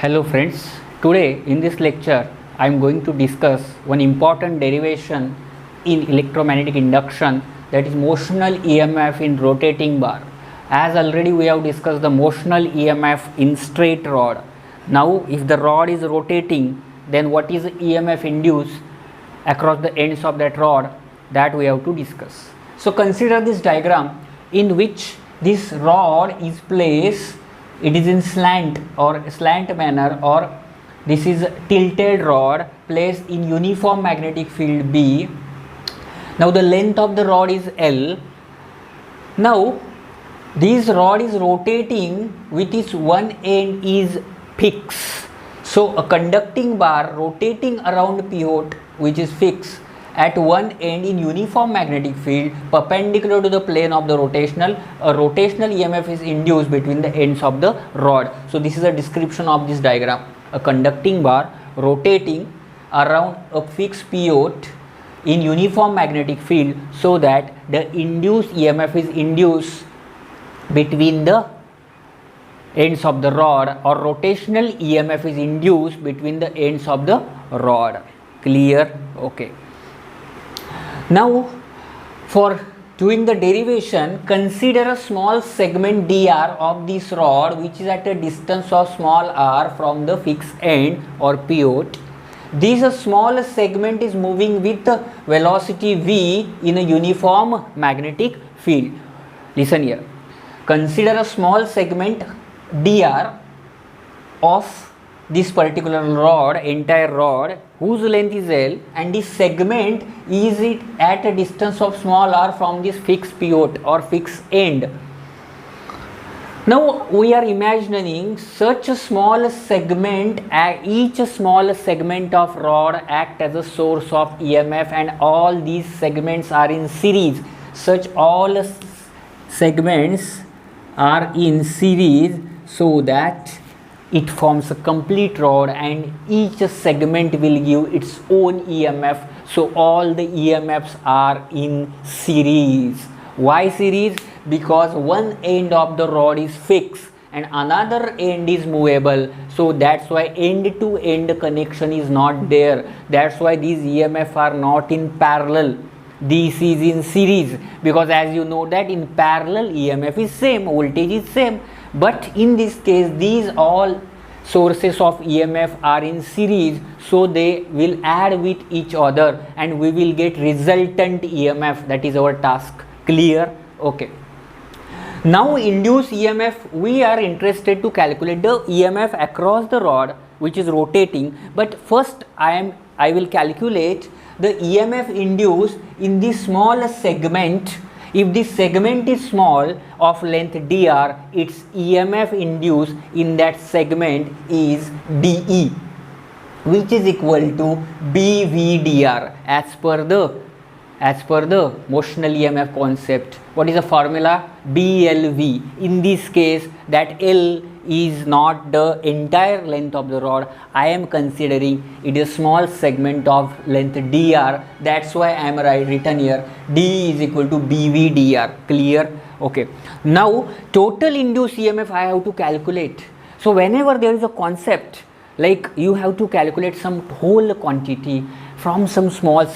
Hello friends, today in this lecture I am going to discuss one important derivation in electromagnetic induction, that is motional EMF in rotating bar. As already we have discussed the motional EMF in straight rod. Now if the rod is rotating, then what is the EMF induced across the ends of that rod, that we have to discuss. So consider this diagram in which this rod is placed, it is in slant manner, or this is tilted rod placed in uniform magnetic field B. Now the length of the rod is L. Now this rod is rotating with its one end is fixed. So a conducting bar rotating around pivot which is fixed at one end in uniform magnetic field perpendicular to the plane of the rotational, a rotational EMF is induced between the ends of the rod. So this is a description of this diagram. A conducting bar rotating around a fixed pivot in uniform magnetic field, so that the induced EMF is induced between the ends of the rod, or rotational EMF is induced between the ends of the rod. Clear? Okay. Now for doing the derivation, consider a small segment dr of this rod which is at a distance of small r from the fixed end or pivot. This small segment is moving with velocity v in a uniform magnetic field. Listen here. Consider a small segment dr of this particular rod, entire rod, whose length is L, and this segment is it at a distance of small r from this fixed pivot or fixed end. Now we are imagining such a small segment, each small segment of rod act as a source of EMF, and all these segments are in series. Such all segments are in series, so that it forms a complete rod, and each segment will give its own EMF. So all the EMFs are in series. Why series? Because one end of the rod is fixed and another end is movable. So that's why end to end connection is not there. That's why these EMF are not in parallel. This is in series, because as you know that in parallel EMF is same, voltage is same. But in this case these all sources of EMF are in series, so they will add with each other and we will get resultant EMF. That is our task. Clear? Okay. Now induced EMF, we are interested to calculate the EMF across the rod which is rotating, but first I will calculate the EMF induced in this small segment. If this segment is small of length dr, its EMF induced in that segment is dE, which is equal to BV dr as per the motional EMF concept. What is the formula? BLV. In this case, that L is not the entire length of the rod. I am considering it is a small segment of length dr. That's why I am written here D is equal to BV dr. Clear? Okay. Now total induced EMF I have to calculate. So whenever there is a concept like you have to calculate some whole quantity from some small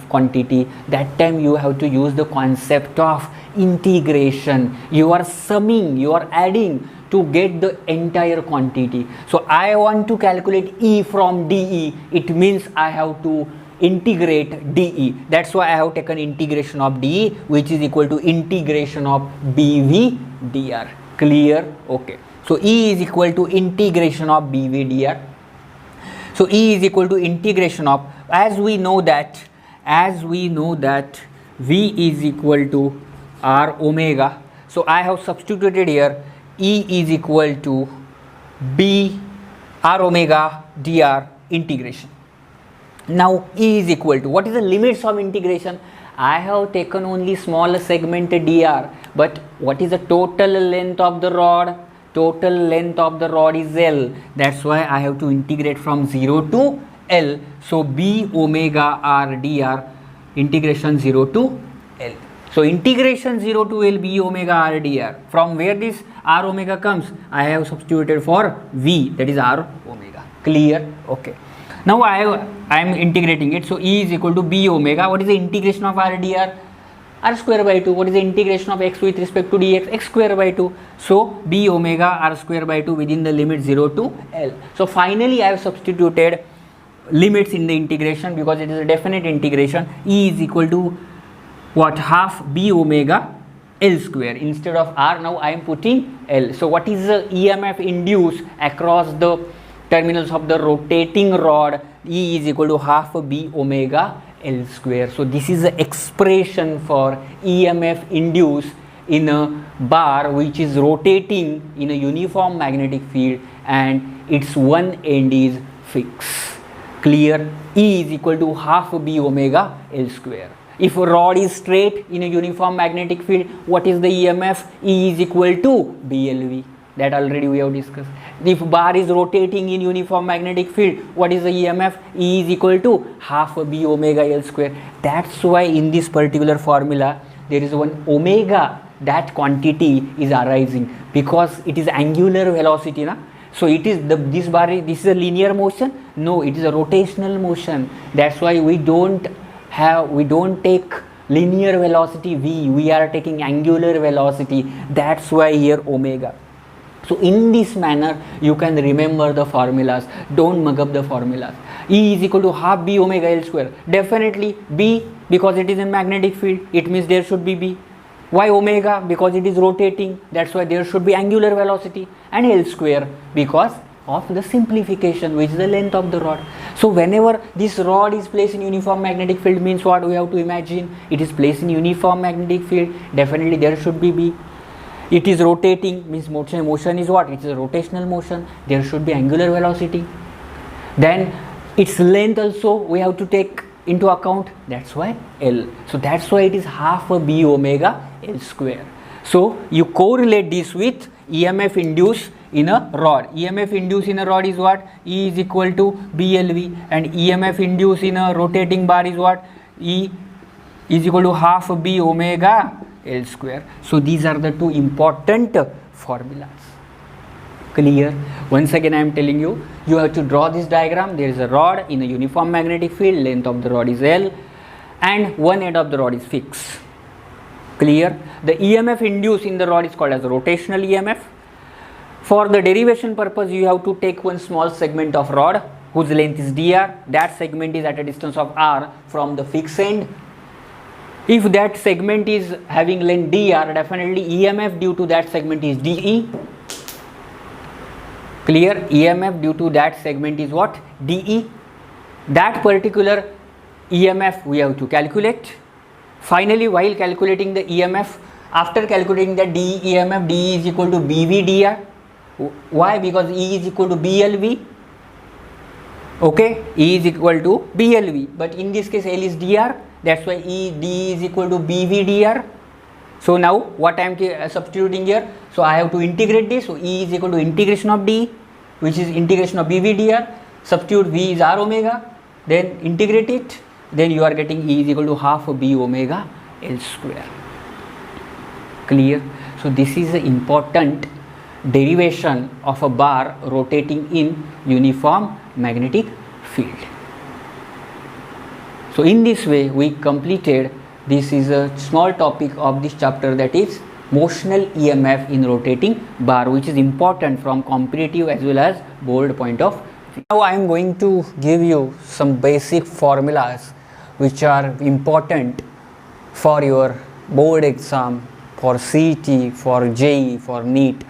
quantity, that time you have to use the concept of integration. You are summing, you are adding to get the entire quantity. So I want to calculate E from dE. It means I have to integrate dE. That's why I have taken integration of dE, which is equal to integration of BV dr. Clear? Okay. So E is equal to integration of BV dr. So E is equal to integration of, as we know that V is equal to R omega. So I have substituted here E is equal to B R omega dr integration. Now E is equal to, what is the limits of integration? I have taken only small segment dr, but what is the total length of the rod? Total length of the rod is L. That's why I have to integrate from 0 to L. So B omega R dr integration 0 to L. So integration 0 to L B omega r dr. From where this r omega comes, I have substituted for V, that is r omega. Clear? Okay. Now I am integrating it. So E is equal to B omega. What is the integration of r dr? R square by 2. What is the integration of x with respect to dx? X square by 2. So B omega r square by 2 within the limit 0 to L. So finally I have substituted limits in the integration because it is a definite integration. E is equal to what? Half B omega L square. Instead of r, now I am putting L. So what is the EMF induced across the terminals of the rotating rod? E is equal to half B omega L square. So this is the expression for EMF induced in a bar which is rotating in a uniform magnetic field and its one end is fixed. Clear? E is equal to half B omega L square. If a rod is straight in a uniform magnetic field, what is the EMF? E is equal to BLV. That already we have discussed. If bar is rotating in uniform magnetic field, what is the EMF? E is equal to half B omega L square. That's why in this particular formula there is one omega, that quantity is arising because it is angular velocity, na? So it is this is a linear motion? No, it is a rotational motion. That's why we don't take linear velocity V, we are taking angular velocity. That's why here omega. So in this manner you can remember the formulas. Don't mug up the formulas. E is equal to half B omega L square. Definitely B, because it is in magnetic field, it means there should be B. Why omega? Because it is rotating, that's why there should be angular velocity. And L square because of the simplification, which is the length of the rod. So whenever this rod is placed in uniform magnetic field, means what we have to imagine? It is placed in uniform magnetic field, definitely there should be B. It is rotating, means motion is what? It is a rotational motion, there should be angular velocity. Then its length also we have to take into account, that's why L. So that's why it is half a B omega L square. So you correlate this with EMF induced in a rod. EMF induced in a rod is what? E is equal to BLV, and EMF induced in a rotating bar is what? E is equal to half B omega L square. So these are the two important formulas. Clear? Once again I am telling you, you have to draw this diagram. There is a rod in a uniform magnetic field, length of the rod is L and one end of the rod is fixed. Clear? The EMF induced in the rod is called as rotational EMF. For the derivation purpose, you have to take one small segment of rod whose length is dr. That segment is at a distance of r from the fixed end. If that segment is having length dr, definitely EMF due to that segment is dE. Clear? EMF due to that segment is what? dE. That particular EMF we have to calculate. Finally, while calculating the EMF, after calculating the dE EMF, dE is equal to BV dr. Why? Because E is equal to BLV. Okay, E is equal to BLV, but in this case L is dr. That's why dE is equal to BV dr. So now what I am substituting here? So I have to integrate this. So E is equal to integration of dE, which is integration of BV dr. Substitute V is r omega, then integrate it. Then you are getting E is equal to half of B omega L square. Clear? So this is an important derivation of a bar rotating in uniform magnetic field. So in this way we completed, this is a small topic of this chapter, that is motional EMF in rotating bar, which is important from competitive as well as board point of view. Now I am going to give you some basic formulas which are important for your board exam, for CET, for JEE, for NEET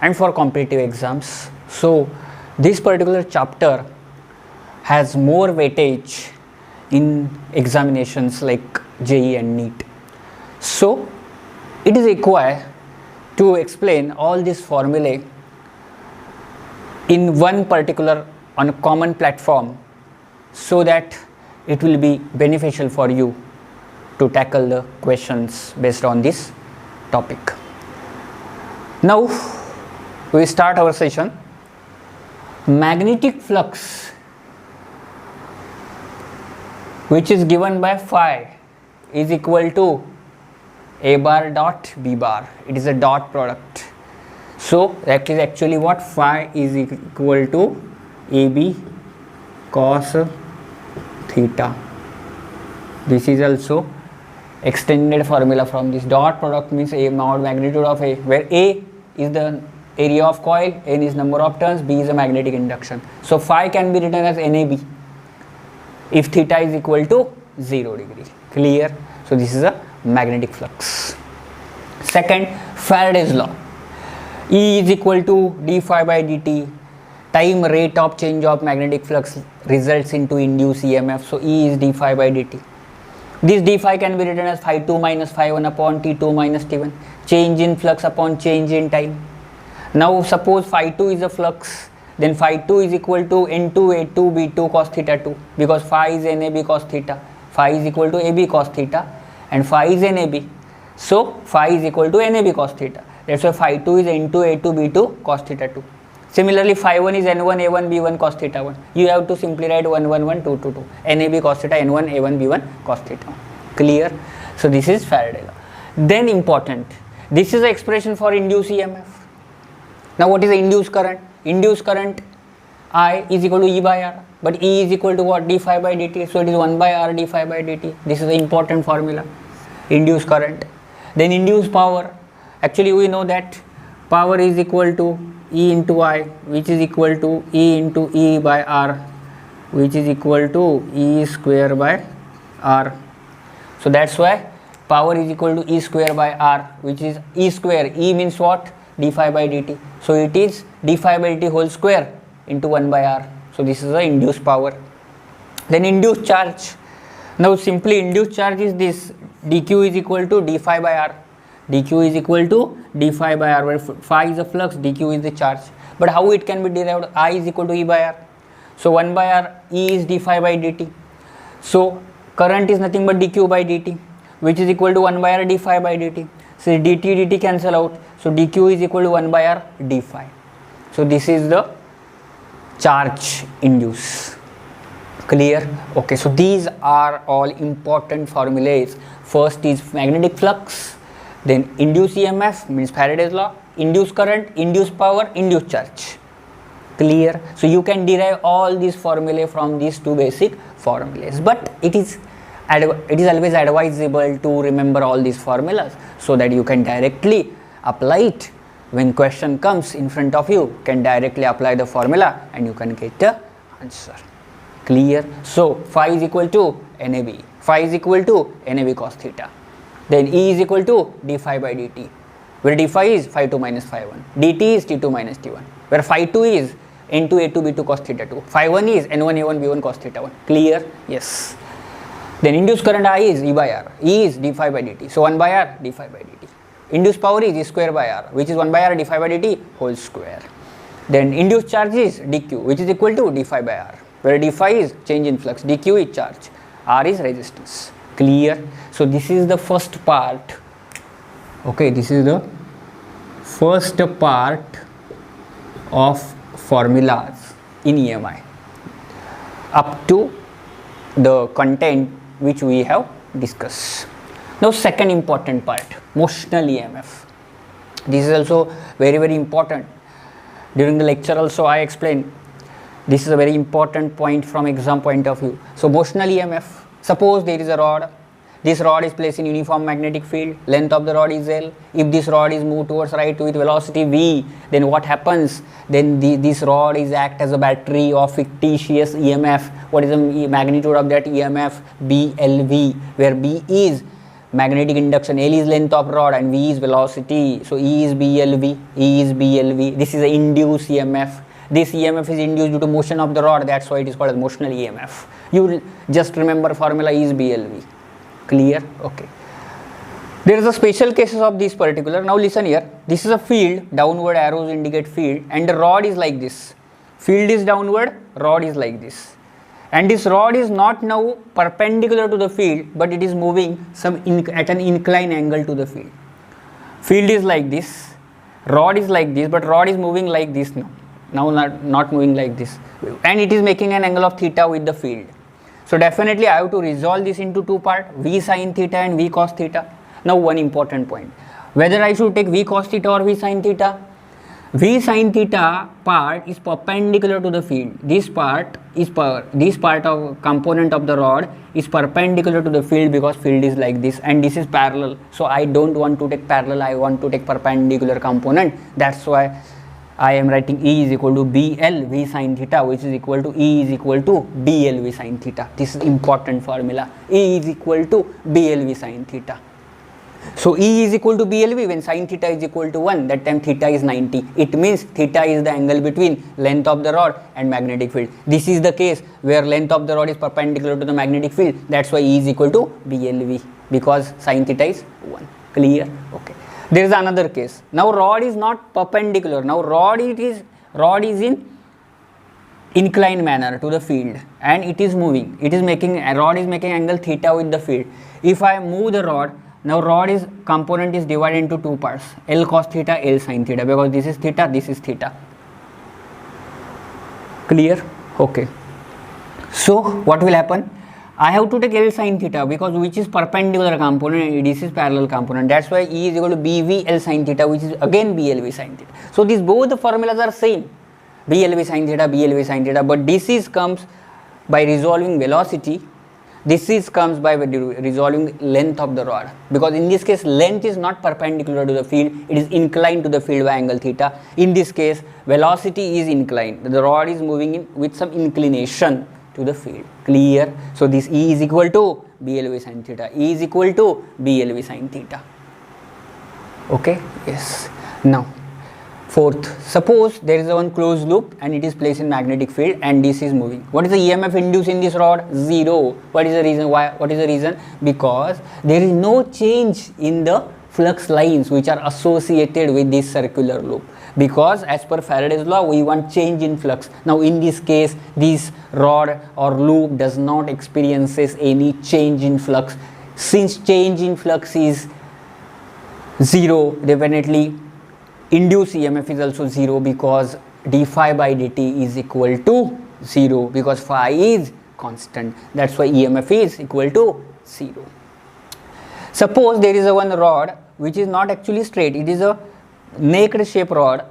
and for competitive exams. So this particular chapter has more weightage in examinations like JEE and NEET. So it is required to explain all these formulae in one particular, on a common platform, so that it will be beneficial for you to tackle the questions based on this topic. Now we start our session. Magnetic flux, which is given by phi, is equal to A bar dot B bar. It is a dot product. So that is actually what? Phi is equal to AB cos theta. This is also extended formula from this. Dot product means A mod magnitude of A, where A is the area of coil, N is number of turns, B is a magnetic induction. So phi can be written as NAB if theta is equal to 0 degree. Clear? So this is a magnetic flux. Second, Faraday's law. E is equal to d phi by dt. Time rate of change of magnetic flux results into induced EMF. So E is d phi by dt. This d phi can be written as phi 2 minus phi 1 upon T2 minus T1. Change in flux upon change in time. Now suppose phi 2 is a flux, then phi 2 is equal to N2 A2 B2 cos theta 2, because phi is NAB cos theta. Phi is equal to AB cos theta and phi is NAB. So phi is equal to NAB cos theta. That's why phi 2 is N2 A2 B2 cos theta 2. Similarly, phi 1 is N1 A1 B1 cos theta 1. You have to simply write 1 1 1 2 2 2. NAB cos theta N1 A1 B1 cos theta 1. Clear? So this is Faraday law. Then important, this is the expression for induced EMF. Now what is the induced current? Induced current I is equal to E by R, but E is equal to what? D phi by dt. So it is 1 by R d phi by dt. This is the important formula. Induced current. Then induced power. Actually we know that power is equal to E into I, which is equal to E into E by R, which is equal to E square by R. So that's why power is equal to E square by R, which is E square. E means what? D phi by dt. So it is d phi by dt whole square into 1 by R. So this is the induced power. Then induced charge. Now simply induced charge is this, dq is equal to d phi by R. dq is equal to d phi by R, where phi is the flux, dq is the charge. But how it can be derived? I is equal to E by R. So 1 by R, E is d phi by dt. So current is nothing but dq by dt, which is equal to 1 by R d phi by dt. So dt cancel out. So dq is equal to 1 by R d phi. So this is the charge induce. Clear? Okay, so these are all important formulas. First is magnetic flux, then induced EMF means Faraday's law, induced current, induced power, induced charge. Clear? So you can derive all these formulae from these two basic formulas, but it is always advisable to remember all these formulas so that you can directly apply it. When question comes in front of you, can directly apply the formula and you can get the answer. Clear? So phi is equal to NAB, phi is equal to NAB cos theta. Then E is equal to d phi by dt, where d phi is phi 2 minus phi 1, dt is T2 minus T1, where phi 2 is N2 A2 B2 cos theta 2, phi 1 is N1 A1 B1 cos theta 1. Clear? Yes. Then induced current I is E by R, E is d phi by dt, so 1 by R d phi by dt. Induced power is E square by R, which is 1 by R d phi by dt whole square. Then induced charge is dq, which is equal to d phi by R, where d phi is change in flux, dq is charge, R is resistance. Clear? So this is the first part. Okay, this is the first part of formulas in EMI up to the content which we have discussed. Now second important part, motional EMF. This is also very important. During the lecture also I explained this is a very important point from exam point of view. So motional EMF, suppose there is a rod, this rod is placed in uniform magnetic field, length of the rod is L. If this rod is moved towards right with velocity v, then what happens? Then this rod is act as a battery of fictitious EMF. What is the magnitude of that EMF? BLV, where B is magnetic induction, L is length of rod and V is velocity. So E is BLV, E is BLV. This is an induced EMF. This EMF is induced due to motion of the rod, that's why it is called as motional EMF. You will just remember formula E is BLV. Clear? Okay. There is a special cases of this particular. Now listen here. This is a field, downward arrows indicate field, and the rod is like this. Field is downward, rod is like this. And this rod is not now perpendicular to the field, but it is moving at an inclined angle to the field. Field is like this, rod is like this, but rod is moving like this now. Now not moving like this. And it is making an angle of theta with the field. So definitely I have to resolve this into two parts, V sin theta and V cos theta. Now one important point, whether I should take V cos theta or V sin theta. V sin theta part is perpendicular to the field. This part of component of the rod is perpendicular to the field because field is like this and this is parallel. So I don't want to take parallel, I want to take perpendicular component. That's why I am writing E is equal to BL V sin theta, which is equal to E is equal to BL V sin theta. This is important formula. E is equal to BL V sin theta. So E is equal to BLV when sin theta is equal to 1, that time theta is 90. It means theta is the angle between length of the rod and magnetic field. This is the case where length of the rod is perpendicular to the magnetic field. That's why E is equal to BLV because sin theta is 1. Clear? Okay. There is another case. Now rod is not perpendicular. Now rod is in inclined manner to the field and it is moving. Rod is making angle theta with the field. If I move the rod, now component is divided into two parts, L cos theta, L sin theta, because this is theta, this is theta. Clear? Okay. So what will happen? I have to take L sin theta because which is perpendicular component, this is parallel component. That's why E is equal to BV L sin theta, which is again BLV sin theta. So these both the formulas are same, BLV sin theta, BLV sin theta, but this comes by resolving velocity. This comes by resolving length of the rod, because in this case length is not perpendicular to the field, it is inclined to the field by angle theta. In this case velocity is inclined, the rod is moving in with some inclination to the field. Clear? So this E is equal to BLV sin theta, E is equal to BLV sin theta. Okay, yes. Now fourth, suppose there is a one closed loop and it is placed in magnetic field and this is moving. What is the EMF induced in this rod? 0. What is the reason? Why? What is the reason? Because there is no change in the flux lines which are associated with this circular loop. Because as per Faraday's law, we want change in flux. Now in this case, this rod or loop does not experiences any change in flux. Since change in flux is 0, definitely induced EMF is also 0 because d phi by dt is equal to 0 because phi is constant. That's why EMF is equal to 0. Suppose there is a one rod which is not actually straight, it is a naked shape rod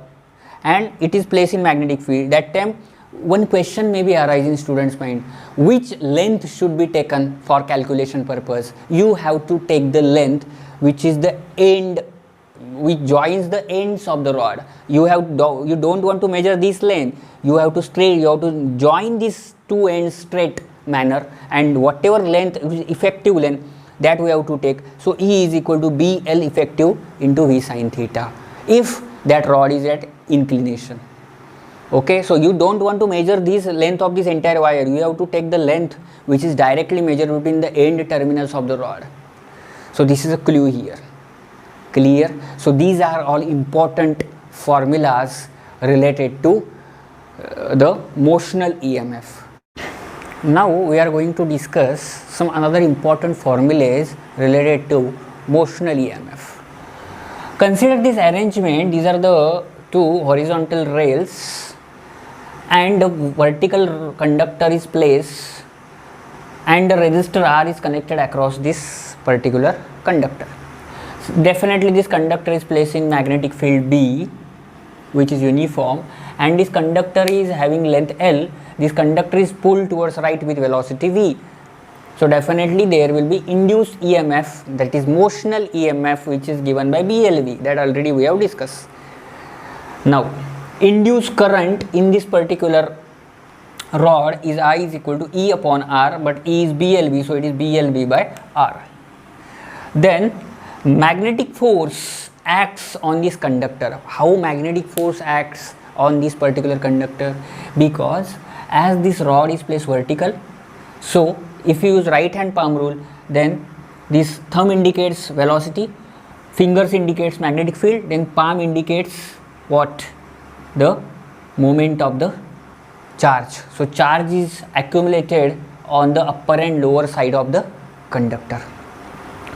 and it is placed in magnetic field. That time one question may be arising in students' mind, which length should be taken for calculation purpose? You have to take the length which is the end, which joins the ends of the rod. You don't want to measure this length, you have to join these two ends straight manner, and whatever length, effective length, that we have to take. So E is equal to BL effective into V sin theta if that rod is at inclination. Okay, so you don't want to measure this length of this entire wire, you have to take the length which is directly measured between the end terminals of the rod. So this is a clue here. Clear? So these are all important formulas related to the motional EMF. Now we are going to discuss some another important formulas related to motional EMF. Consider this arrangement. These are the two horizontal rails and the vertical conductor is placed and the resistor R is connected across this particular conductor. Definitely this conductor is placed in magnetic field B, which is uniform, and this conductor is having length L. This conductor is pulled towards right with velocity V. So definitely there will be induced EMF, that is motional EMF, which is given by BLV, that already we have discussed. Now induced current in this particular rod is I is equal to E upon R, but E is BLV, so it is BLV by R. Then magnetic force acts on this conductor. How magnetic force acts on this particular conductor? Because as this rod is placed vertical, so if you use right hand palm rule, then this thumb indicates velocity, fingers indicates magnetic field, then palm indicates what? The moment of the charge. So charge is accumulated on the upper and lower side of the conductor.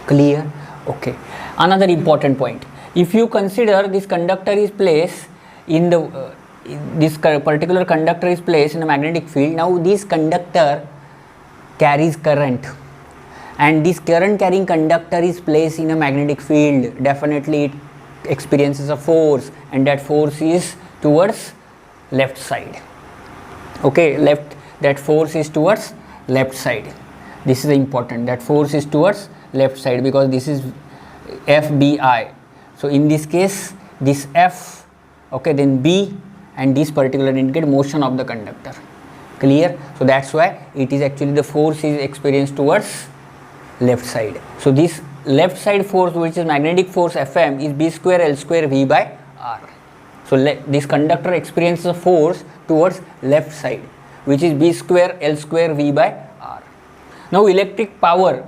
Clear? Okay. Another important point, if you consider this conductor is placed in the this particular conductor is placed in a magnetic field. Now this conductor carries current and this current carrying conductor is placed in a magnetic field, definitely it experiences a force, and that force is towards left side. Okay, that force is towards left side. This is important, that force is towards left side, because this is FBI. So in this case, this F, okay, then B, and this particular indicate motion of the conductor. Clear? So that's why it is actually the force is experienced towards left side. So this left side force, which is magnetic force Fm, is B square L square V by R. So this conductor experiences a force towards left side, which is B square L square V by R. Now electric power,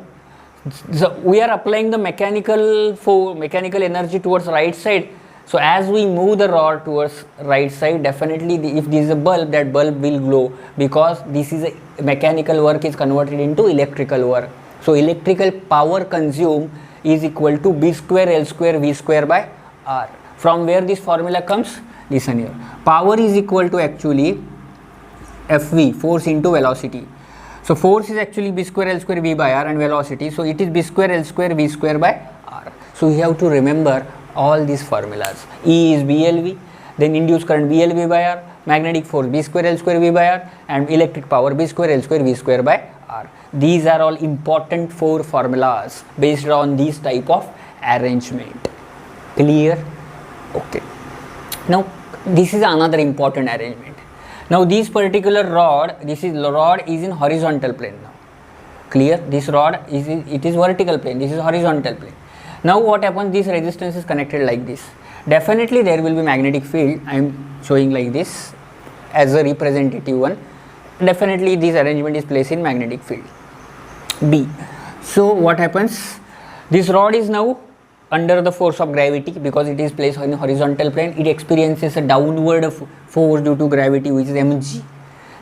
so we are applying the mechanical energy towards right side. So as we move the rod towards right side, definitely if this is a bulb, that bulb will glow, because this is a mechanical work is converted into electrical work. So electrical power consumed is equal to B square L square V square by R. From where this formula comes? Listen here. Power is equal to actually Fv, force into velocity. So force is actually B square L square V by R, and velocity, so it is B square L square V square by R. So we have to remember all these formulas. E is BLV, then induced current BLV by R, magnetic force B square L square V by R, and electric power B square L square V square by R. These are all important 4 formulas based on this type of arrangement. Clear? Okay. Now this is another important arrangement. Now this particular rod, is in horizontal plane now. Clear? This rod is vertical plane, this is horizontal plane. Now what happens, this resistance is connected like this. Definitely there will be magnetic field. I am showing like this as a representative one. Definitely this arrangement is placed in magnetic field B. So what happens, this rod is now under the force of gravity, because it is placed on the horizontal plane. It experiences a downward force due to gravity, which is mg.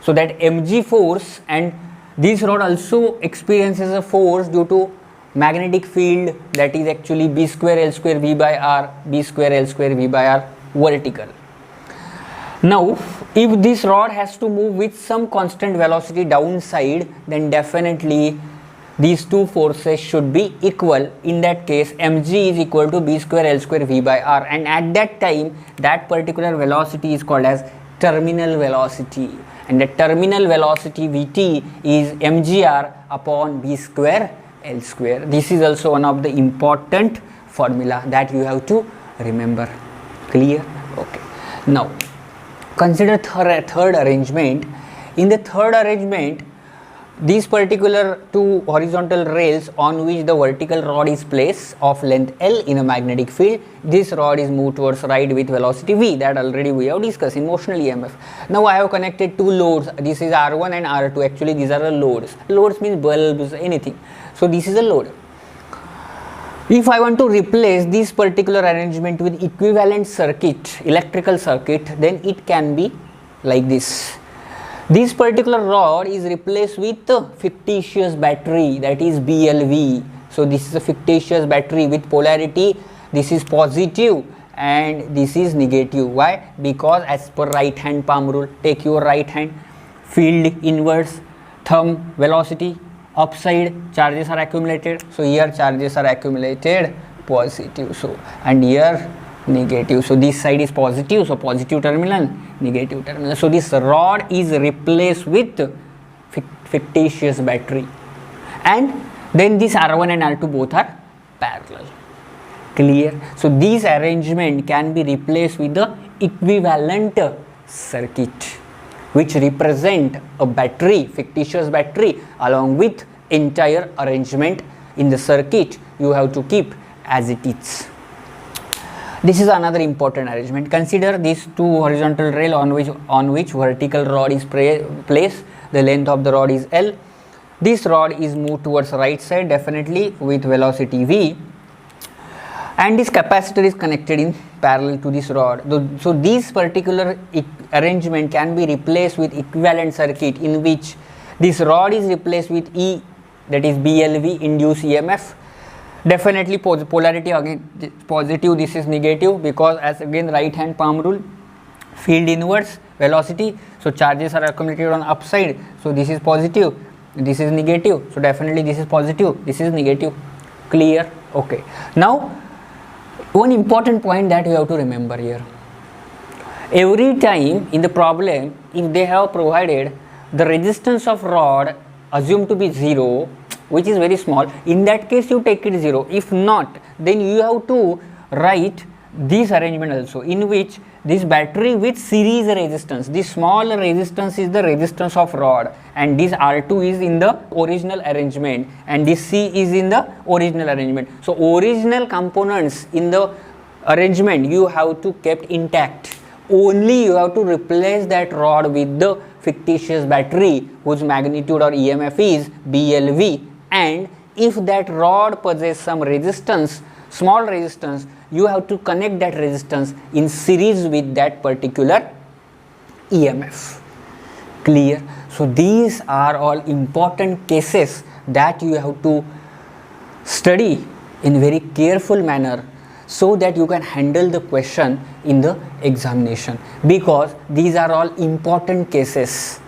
So that mg force, and this rod also experiences a force due to magnetic field, that is actually B square L square V by R, B square L square V by R vertical. Now if this rod has to move with some constant velocity downside, then definitely these two forces should be equal. In that case, mg is equal to B square L square V by R, and at that time that particular velocity is called as terminal velocity, and the terminal velocity Vt is mgr upon B square L square. This is also one of the important formula that you have to remember. Clear? Okay. Now consider third arrangement. In the third arrangement, these particular 2 horizontal rails on which the vertical rod is placed of length L in a magnetic field, this rod is moved towards right with velocity V, that already we have discussed in motional EMF. Now I have connected 2 loads, this is R1 and R2. Actually these are the loads. Loads means bulbs, anything. So this is a load. If I want to replace this particular arrangement with equivalent circuit, electrical circuit, then it can be like this. This particular rod is replaced with a fictitious battery, that is BLV. So this is a fictitious battery with polarity, this is positive and this is negative. Why? Because as per right hand palm rule, take your right hand, field inwards, thumb velocity, upside charges are accumulated. So here charges are accumulated positive, so and here negative. So this side is positive, so positive terminal, negative terminal. So this rod is replaced with fictitious battery, and then this R1 and R2 both are parallel. Clear? So this arrangement can be replaced with the equivalent circuit, which represent a battery, fictitious battery, along with entire arrangement in the circuit you have to keep as it is. This is another important arrangement. Consider these 2 horizontal rail on which vertical rod is placed. The length of the rod is L. This rod is moved towards right side, definitely with velocity V, and this capacitor is connected in parallel to this rod. So this particular arrangement can be replaced with equivalent circuit, in which this rod is replaced with E, that is BLV, induced EMF. Definitely polarity again positive, this is negative, because as again right hand palm rule, field inwards, velocity, so charges are accumulated on upside, so this is positive, this is negative, so definitely this is positive, this is negative. Clear? Okay. Now one important point that you have to remember here, every time in the problem, if they have provided the resistance of rod assumed to be 0, which is very small, in that case you take it 0. If not, then you have to write this arrangement also, in which this battery with series resistance, this small resistance is the resistance of rod, and this R2 is in the original arrangement, and this C is in the original arrangement. So original components in the arrangement you have to kept intact. Only you have to replace that rod with the fictitious battery whose magnitude or EMF is BLV, and if that rod possesses some resistance, small resistance, you have to connect that resistance in series with that particular EMF. Clear? So these are all important cases that you have to study in very careful manner, so that you can handle the question in the examination, because these are all important cases.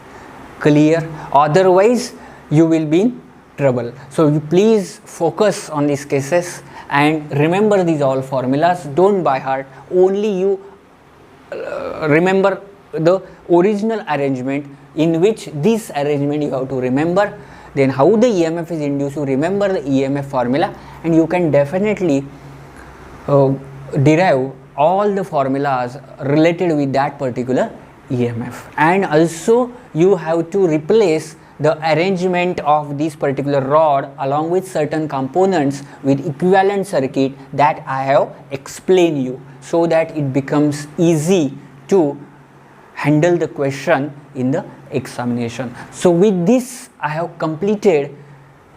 Clear? Otherwise you will be in trouble. So you please focus on these cases and remember these all formulas. Don't by heart, only you remember the original arrangement, in which this arrangement you have to remember. Then how the EMF is induced, you remember the EMF formula, and you can definitely derive all the formulas related with that particular EMF. And also you have to replace the arrangement of this particular rod along with certain components with equivalent circuit that I have explained you, so that it becomes easy to handle the question in the examination. So with this I have completed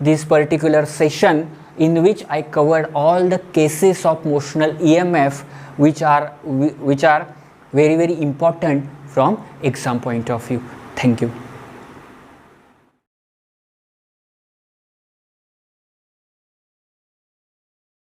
this particular session, in which I covered all the cases of motional EMF which are very important from exam point of view. Thank you.